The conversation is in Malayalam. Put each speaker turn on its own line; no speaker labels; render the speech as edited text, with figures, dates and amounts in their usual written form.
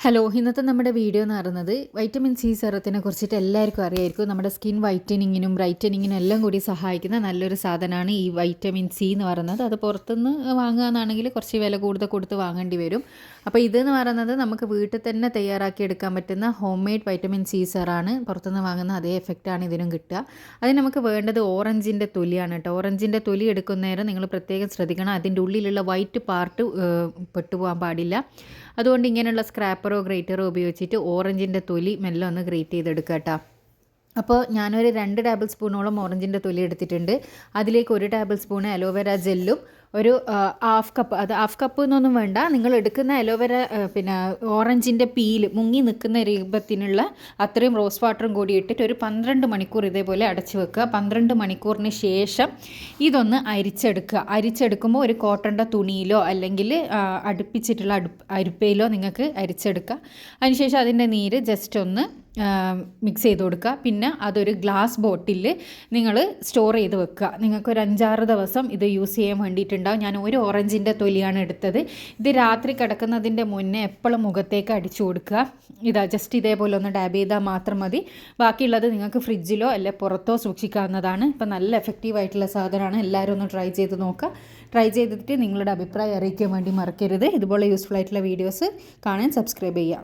ഹലോ, ഇന്നത്തെ നമ്മുടെ വീഡിയോ എന്ന് പറയുന്നത് വൈറ്റമിൻ സി സെറത്തിനെ കുറിച്ചിട്ട് എല്ലാവർക്കും അറിയായിരിക്കും. നമ്മുടെ സ്കിൻ വൈറ്റനിങ്ങിനും ബ്രൈറ്റനിങ്ങിനും എല്ലാം കൂടി സഹായിക്കുന്ന നല്ലൊരു സാധനമാണ് ഈ വൈറ്റമിൻ സി എന്ന് പറയുന്നത്. അത് പുറത്തുനിന്ന് വാങ്ങുകയാണെങ്കിൽ കുറച്ച് വില കൂടുതൽ കൊടുത്ത് വാങ്ങേണ്ടി വരും. അപ്പോൾ ഇതെന്ന് പറയുന്നത് നമുക്ക് വീട്ടിൽ തന്നെ തയ്യാറാക്കി എടുക്കാൻ പറ്റുന്ന ഹോം മെയ്ഡ് വൈറ്റമിൻ സി സെറാണ്. പുറത്തുനിന്ന് വാങ്ങുന്ന അതേ എഫക്റ്റാണ് ഇതിനും കിട്ടുക. അതിന് നമുക്ക് വേണ്ടത് ഓറഞ്ചിൻ്റെ തൊലിയാണ് കേട്ടോ. ഓറഞ്ചിൻ്റെ തൊലി എടുക്കുന്നേരം നിങ്ങൾ പ്രത്യേകം ശ്രദ്ധിക്കണം, അതിൻ്റെ ഉള്ളിലുള്ള വൈറ്റ് പാർട്ട് പെട്ടുപോകാൻ പാടില്ല. അതുകൊണ്ട് ഇങ്ങനെയുള്ള സ്ക്രാപ്പറോ ഗ്രേറ്ററോ ഉപയോഗിച്ചിട്ട് ഓറഞ്ചിൻ്റെ തൊലി മെല്ലെ ഒന്ന് ഗ്രേറ്റ് ചെയ്തെടുക്കുക കേട്ടോ. അപ്പോൾ ഞാനൊരു 2 ടേബിൾ സ്പൂണോളം ഓറഞ്ചിൻ്റെ തൊലി എടുത്തിട്ടുണ്ട്. അതിലേക്ക് 1 ടേബിൾ സ്പൂൺ അലോവേര ജെല്ലും ഒരു ഹാഫ് കപ്പ്, അത് ഹാഫ് കപ്പ് എന്നൊന്നും വേണ്ട, നിങ്ങൾ എടുക്കുന്ന അലോവേര ഓറഞ്ചിൻ്റെ പീല് മുങ്ങി നിൽക്കുന്ന രൂപത്തിനുള്ള അത്രയും റോസ് വാട്ടറും കൂടി ഇട്ടിട്ട് ഒരു 12 മണിക്കൂർ ഇതേപോലെ അടച്ചു വെക്കുക. 12 മണിക്കൂറിന് ശേഷം ഇതൊന്ന് അരിച്ചെടുക്കുമ്പോൾ ഒരു കോട്ടൻ്റെ തുണിയിലോ അല്ലെങ്കിൽ അടുപ്പിച്ചിട്ടുള്ള അരിപ്പയിലോ നിങ്ങൾക്ക് അരിച്ചെടുക്കുക. അതിനുശേഷം അതിൻ്റെ നീര് ജസ്റ്റ് ഒന്ന് മിക്സ് ചെയ്ത് കൊടുക്കുക. പിന്നെ അതൊരു ഗ്ലാസ് ബോട്ടിലിൽ നിങ്ങൾ സ്റ്റോർ ചെയ്ത് വെക്കുക. നിങ്ങൾക്കൊരു 5-6 ദിവസം ഇത് യൂസ് ചെയ്യാൻ വേണ്ടിയിട്ടുണ്ടാകും. ഞാൻ ഒരു ഓറഞ്ചിൻ്റെ തൊലിയാണ് എടുത്തത്. ഇത് രാത്രി കിടക്കുന്നതിൻ്റെ മുന്നേ എപ്പോഴും മുഖത്തേക്ക് അടിച്ചു കൊടുക്കുക. ജസ്റ്റ് ഇതേപോലെ ഒന്ന് ഡാബ് ചെയ്താൽ മാത്രം മതി. ബാക്കിയുള്ളത് നിങ്ങൾക്ക് ഫ്രിഡ്ജിലോ അല്ലെ പുറത്തോ സൂക്ഷിക്കാവുന്നതാണ്. ഇപ്പം നല്ല എഫക്റ്റീവായിട്ടുള്ള സാധനമാണ്. എല്ലാവരും ഒന്ന് ട്രൈ ചെയ്ത് നോക്കുക. ട്രൈ ചെയ്തിട്ട് നിങ്ങളുടെ അഭിപ്രായം അറിയിക്കാൻ വേണ്ടി മറക്കരുത്. ഇതുപോലെ യൂസ്ഫുൾ ആയിട്ടുള്ള വീഡിയോസ് കാണാൻ സബ്സ്ക്രൈബ് ചെയ്യുക.